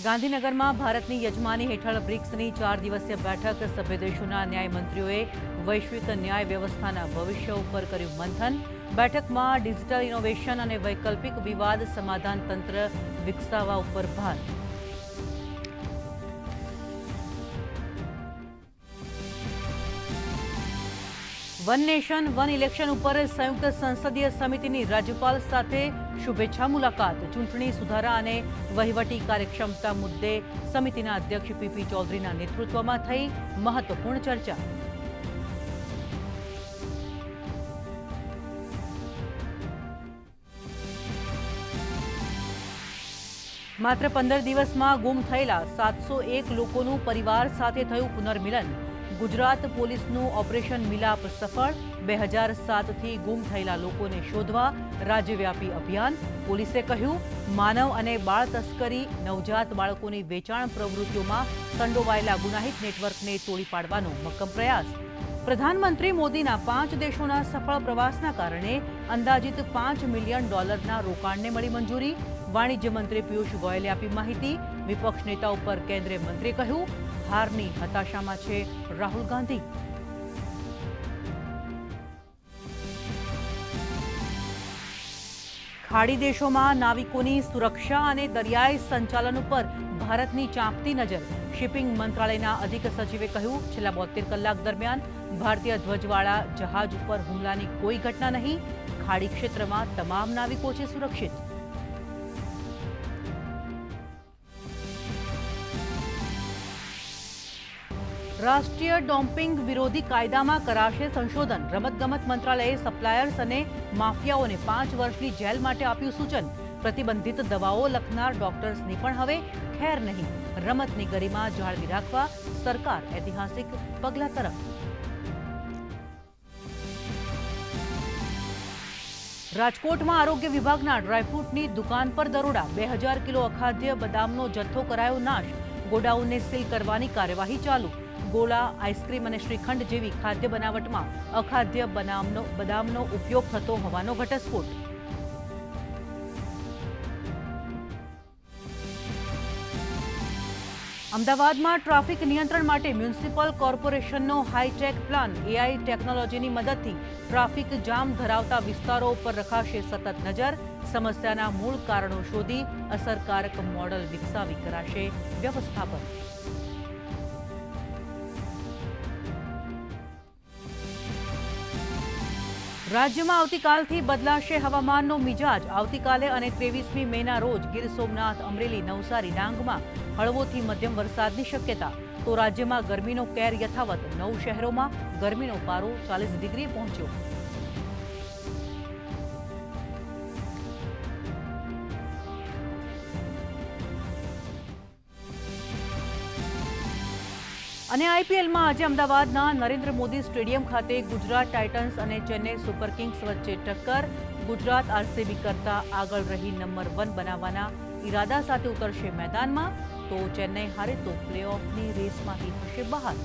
ગાંધીનગરમાં ભારતની યજમાની હેઠળ બ્રિક્સની 4 દિવસીય બેઠક સભ્ય દેશોના ન્યાયમંત્રીઓએ વૈશ્વિક ન્યાય વ્યવસ્થાના ભવિષ્ય ઉપર કર્યું મંથન. બેઠકમાં ડિજિટલ ઇનોવેશન અને વૈકલ્પિક વિવાદ સમાધાન તંત્ર વિકસાવવા ઉપર ભાર. વન નેશન વન ઇલેક્શન ઉપર સંયુક્ત સંસદીય સમિતિની રાજ્યપાલ સાથે શુભેચ્છા મુલાકાત. ચૂંટણી સુધારા અને વહીવટી કાર્યક્ષમતા મુદ્દે સમિતિના અધ્યક્ષ પીપી ચૌધરીના નેતૃત્વમાં થઈ મહત્વપૂર્ણ ચર્ચા. માત્ર 15 દિવસમાં ગુમ થયેલા 701 લોકોનું પરિવાર સાથે થયું પુનર્મિલન. ગુજરાત પોલીસનું ઓપરેશન મિલાપ સફળ. 2007થી ગુમ થયેલા લોકોને શોધવા રાજ્યવ્યાપી અભિયાન. પોલીસે કહ્યું, માનવ અને બાળ તસ્કરી, નવજાત બાળકોની વેચાણ પ્રવૃત્તિઓમાં સંડોવાયેલા ગુનાહિત નેટવર્કને તોડી પાડવાનો મક્કમ પ્રયાસ. પ્રધાનમંત્રી મોદીના 5 દેશોના સફળ પ્રવાસના કારણે અંદાજિત $5 મિલિયન રોકાણને મળી મંજૂરી. વાણિજ્ય મંત્રી પિયુષ ગોયલે આપી માહિતી. વિપક્ષ નેતા ઉપર કેન્દ્રીય મંત્રીએ કહ્યું, હારની હતાશામાં છે રાહુલ ગાંધી. ખાડી દેશોમાં નાવિકોની સુરક્ષા અને દરિયાઈ સંચાલન ઉપર ભારતની ચાંપતી નજર. શિપિંગ મંત્રાલયના અધિક સચિવે કહ્યું, છેલ્લા 72 કલાક દરમિયાન ભારતીય ધ્વજવાળા જહાજ ઉપર હુમલાની કોઈ ઘટના નહીં. ખાડી ક્ષેત્રમાં તમામ નાવિકો છે સુરક્ષિત. રાષ્ટ્રીય ડોપિંગ વિરોધી કાયદામાં કરાશે સંશોધન. રમતગમત મંત્રાલયે સપ્લાયર્સ અને માફિયાઓને 5 વર્ષની જેલ માટે આપ્યું સૂચન. પ્રતિબંધિત દવાઓ લખનાર ડોક્ટર્સની પણ હવે ખેર નહીં. રમતની ગરિમા જાળવી રાખવા સરકાર ઐતિહાસિક પગલા તરફ. રાજકોટમાં આરોગ્ય વિભાગના ડ્રાયફ્રૂટની દુકાન પર દરોડા. 2000 કિલો અખાદ્ય બદામનો જથ્થો કરાયો નાશ. ગોડાઉનને સીલ કરવાની કાર્યવાહી ચાલુ. ગોળા, આઈસ્ક્રીમ અને શ્રીખંડ જેવી ખાદ્ય બનાવટમાં અખાદ્ય બદામનો ઉપયોગ થતો હોવાનો ઘટસ્ફોટ. અમદાવાદમાં ટ્રાફિક નિયંત્રણ માટે મ્યુનિસિપલ કોર્પોરેશનનો હાઈટેક પ્લાન. એઆઈ ટેકનોલોજીની મદદથી ટ્રાફિક જામ ધરાવતા વિસ્તારો પર રખાશે સતત નજર. સમસ્યાના મૂળ કારણો શોધી અસરકારક મોડલ વિકસાવી કરાશે વ્યવસ્થાપન. રાજ્યમાં આવતીકાલથી બદલાશે હવામાનનો મિજાજ. આવતીકાલે અને 23મી મેના રોજ ગીર સોમનાથ, અમરેલી, નવસારી, ડાંગમાં હળવોથી મધ્યમ વરસાદની શક્યતા. તો રાજ્યમાં ગરમીનો કેર યથાવત. 9 શહેરોમાં ગરમીનો પારો 40 ડિગ્રી પહોંચ્યો. અને આઈપીએલમાં આજે અમદાવાદના નરેન્દ્ર મોદી સ્ટેડિયમ ખાતે ગુજરાત ટાઇટન્સ અને ચેન્નઈ સુપર કિંગ્સ વચ્ચે ટક્કર. ગુજરાત આરસીબી કરતા આગળ રહી નંબર 1 બનાવવાના ઈરાદા સાથે ઉતરશે મેદાનમાં. તો ચેન્નઈ હારે તો પ્લેઓફની રેસમાંથી થશે બહાર.